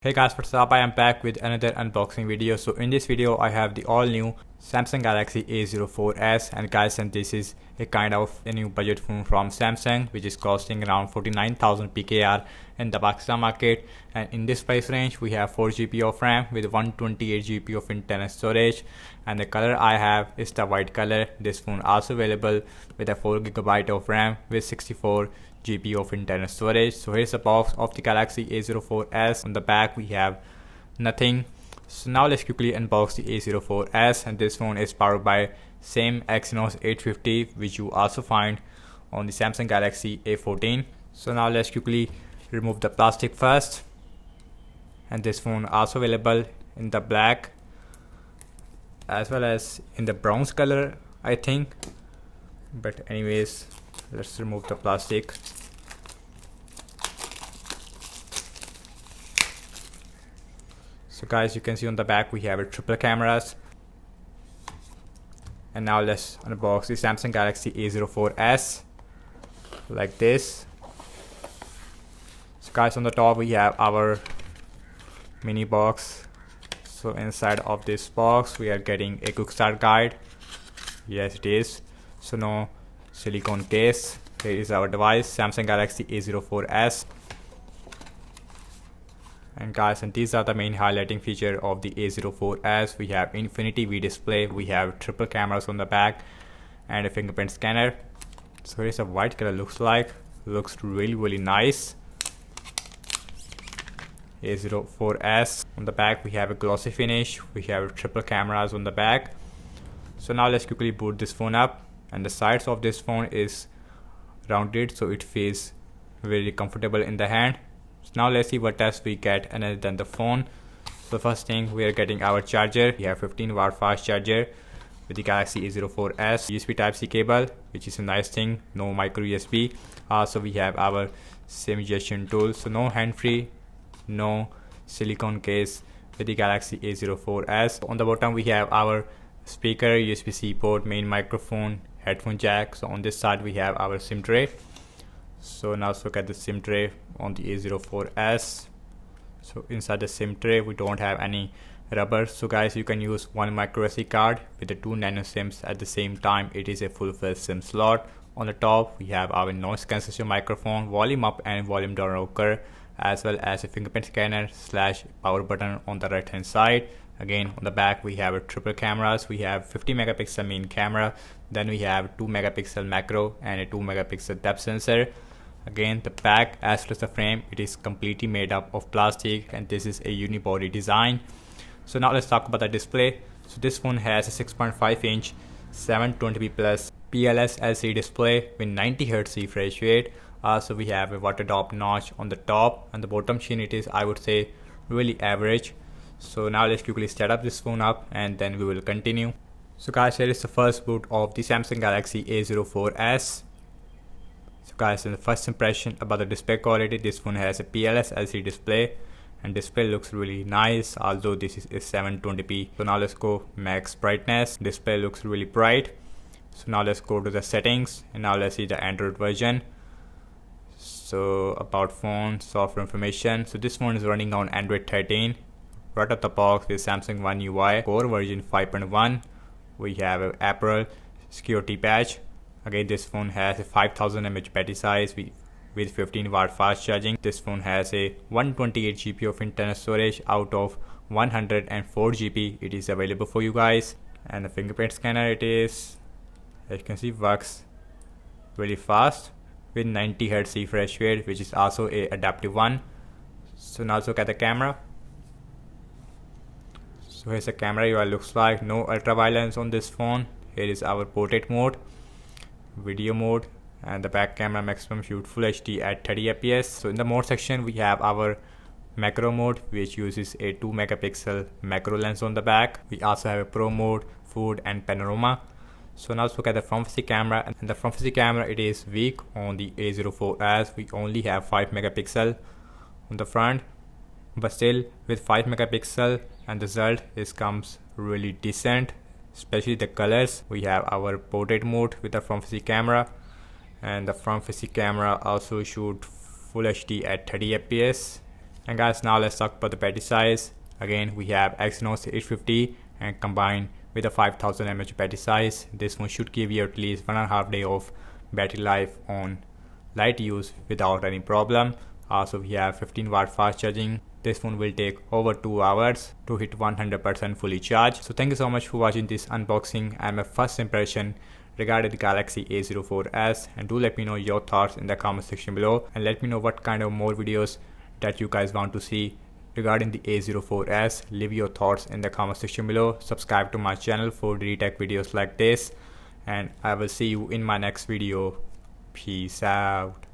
Hey guys, what's up? I am back with another unboxing video. So in this video I have the all new Samsung Galaxy A04s, and guys, and this is a kind of a new budget phone from Samsung which is costing around 49,000 PKR in the Pakistan market. And in this price range we have 4GB of RAM with 128GB of internal storage, and the color I have is the white color. This phone also available with a 4GB of RAM with 64GB of internal storage. So here's the box of the Galaxy A04s. On the back we have nothing. So now let's quickly unbox the A04s, and this phone is powered by same Exynos 850 which you also find on the Samsung Galaxy A14. So now let's quickly remove the plastic first, and this phone also available in the black as well as in the bronze color I think, but anyways let's remove the plastic. So guys, you can see on the back we have a triple cameras. And now let's unbox the Samsung Galaxy A04s like this. So guys, on the top we have our mini box. So inside of this box we are getting a quick start guide. Yes, it is. So no silicone case. Here is our device, Samsung Galaxy A04s. And guys, and these are the main highlighting feature of the A04s. We have Infinity V display, we have triple cameras on the back, and a fingerprint scanner. So here's a white color looks like. Looks really nice. A04s. On the back we have a glossy finish. We have triple cameras on the back. So now let's quickly boot this phone up, and the sides of this phone is rounded so it feels very comfortable in the hand. So now let's see what else we get other than the phone. So first thing, we are getting our charger. We have 15-watt fast charger with the Galaxy A04s. USB Type-C cable, which is a nice thing. No micro USB. Also we have our SIM injection tool. So no hand-free, no silicone case with the Galaxy A04s. On the bottom we have our speaker, USB-C port, main microphone, headphone jack. So on this side we have our SIM tray. So now let's look at the SIM tray on the A04s. So inside the SIM tray we don't have any rubber. So guys, you can use one micro SD card with the 2 nano SIMs at the same time. It is a full-fledged SIM slot. On the top we have our noise cancellation microphone, volume up and volume down rocker, as well as a fingerprint scanner / power button on the right hand side. Again, on the back we have a triple cameras. We have 50 megapixel main camera, then we have 2 megapixel macro and a 2 megapixel depth sensor. Again, the back as well as the frame, it is completely made up of plastic, and this is a unibody design. So now let's talk about the display. So this phone has a 6.5-inch 720p plus PLS LCD display with 90Hz refresh rate. Also we have a water drop notch on the top, and the bottom sheen, it is, I would say, really average. So now let's quickly set up this phone up and then we will continue. So guys, here is the first boot of the Samsung Galaxy A04s. So guys, in the first impression about the display quality, this phone has a PLS LCD display, and display looks really nice, although this is a 720p. So now let's go max brightness. Display looks really bright. So now let's go to the settings, and now let's see the Android version. So about phone, software information. So this phone is running on Android 13. Right out the box with Samsung One UI, core version 5.1. We have an April security patch. Again, this phone has a 5000 mAh battery size with 15-watt fast charging. This phone has a 128GB of internal storage out of 104GB. It is available for you guys. And the fingerprint scanner, it is, as you can see, works really fast with 90Hz refresh rate, which is also a adaptive one. So now let's look at the camera. So here's the camera UI looks like. No ultraviolence on this phone. Here is our portrait mode, video mode, and the back camera maximum shoot full HD at 30 fps. So in the mode section we have our macro mode, which uses a 2 megapixel macro lens on the back. We also have a pro mode, food and panorama. So now let's look at the front facing camera, and the front facing camera, it is weak on the A04s. We only have 5 megapixel on the front, but still with 5 megapixel and the result is comes really decent, especially the colors. We have our portrait mode with the front facing camera, and the front facing camera also shoot full HD at 30 fps, And guys, now let's talk about the battery size. Again, we have Exynos 850 and combined with a 5000 mAh battery size, this one should give you at least 1.5 days of battery life on light use without any problem. Also, we have 15 watt fast charging. This phone will take over 2 hours to hit 100% fully charged. So thank you so much for watching this unboxing and my first impression regarding the Galaxy A04s, and do let me know your thoughts in the comment section below, and let me know what kind of more videos that you guys want to see regarding the A04s. Leave your thoughts in the comment section below. Subscribe to my channel for daily tech videos like this, and I will see you in my next video. Peace out.